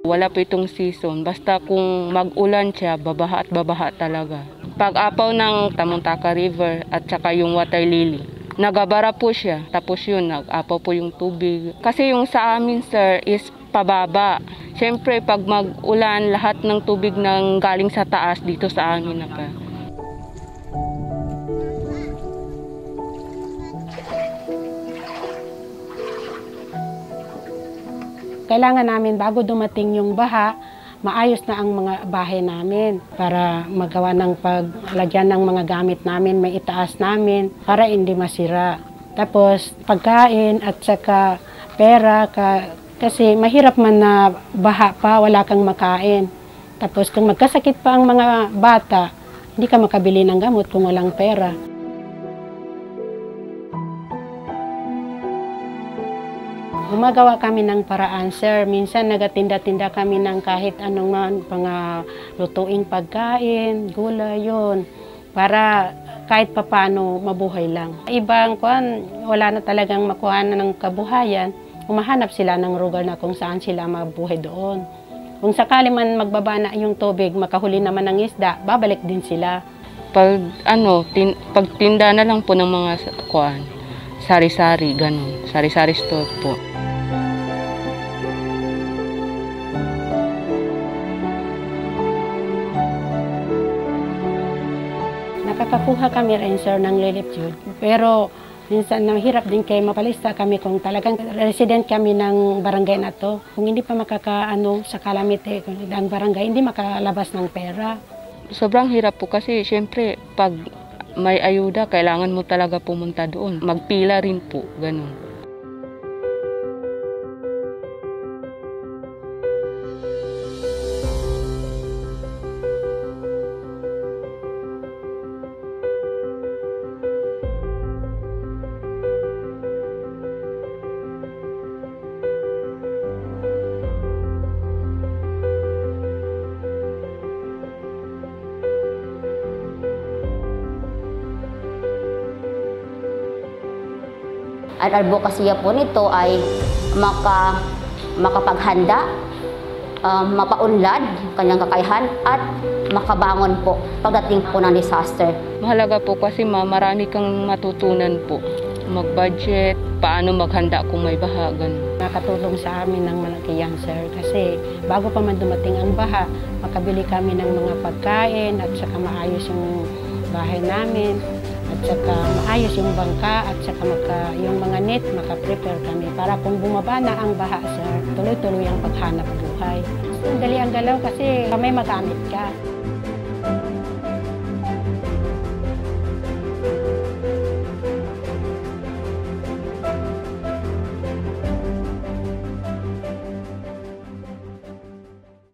Wala po itong season. Basta kung mag-ulan siya, babaha at babaha talaga. Pag-apaw ng Tamuntaka River at saka yung water lily, nagabara po siya. Tapos yun, nag-apaw po yung tubig. Kasi yung sa amin, sir, is pababa. Siyempre, pag mag-ulan, lahat ng tubig nang galing sa taas dito sa amin na pa. Kailangan namin bago dumating yung baha, maayos na ang mga bahay namin para magawa ng paglagyan ng mga gamit namin, may itaas namin para hindi masira. Tapos pagkain at saka pera, kasi mahirap man na baha pa, wala kang makain. Tapos kung magkasakit pa ang mga bata, hindi ka makabili ng gamot kung walang pera. Gumagawa kami ng paraan, sir. Minsan nagatinda-tinda kami ng kahit anong mga lutuing pagkain, gulay, yun. Para kahit papano mabuhay lang. Ibang wala na talagang makuha ng kabuhayan, umahanap sila ng lugar na kung saan sila mabuhay doon. Kung sakali man magbaba na yung tubig, makahuli naman ng isda, babalik din sila. Pagtinda na lang po ng mga sari-sari, ganun. Sari-sari store po. Nakakakuha kami rin, sir, ng relief food. Pero minsan nahirap din kayo mapalista kami kung talagang resident kami ng barangay na to. Kung hindi pa makakaano sa calamity, ang barangay hindi makalabas ng pera. Sobrang hirap po kasi syempre pag may ayuda, kailangan mo talaga pumunta doon. Magpila rin po, ganun. Ang advokasya po nito ay makapaghanda, mapaunlad kanyang kakayahan at makabangon po pagdating po ng disaster. Mahalaga po kasi marami kang matutunan po. Mag-budget, paano maghanda kung may baha, ganun. Nakatulong sa amin ng malaki yan, sir. Kasi bago pa man dumating ang baha, makabili kami ng mga pagkain at saka maayos yung bahay namin. At saka maayos yung bangka at saka yung mga net, makaprepare kami para kung bumaba na ang baha, sir, tuloy-tuloy ang paghanap buhay. Dali ang galaw kasi may magamit ka.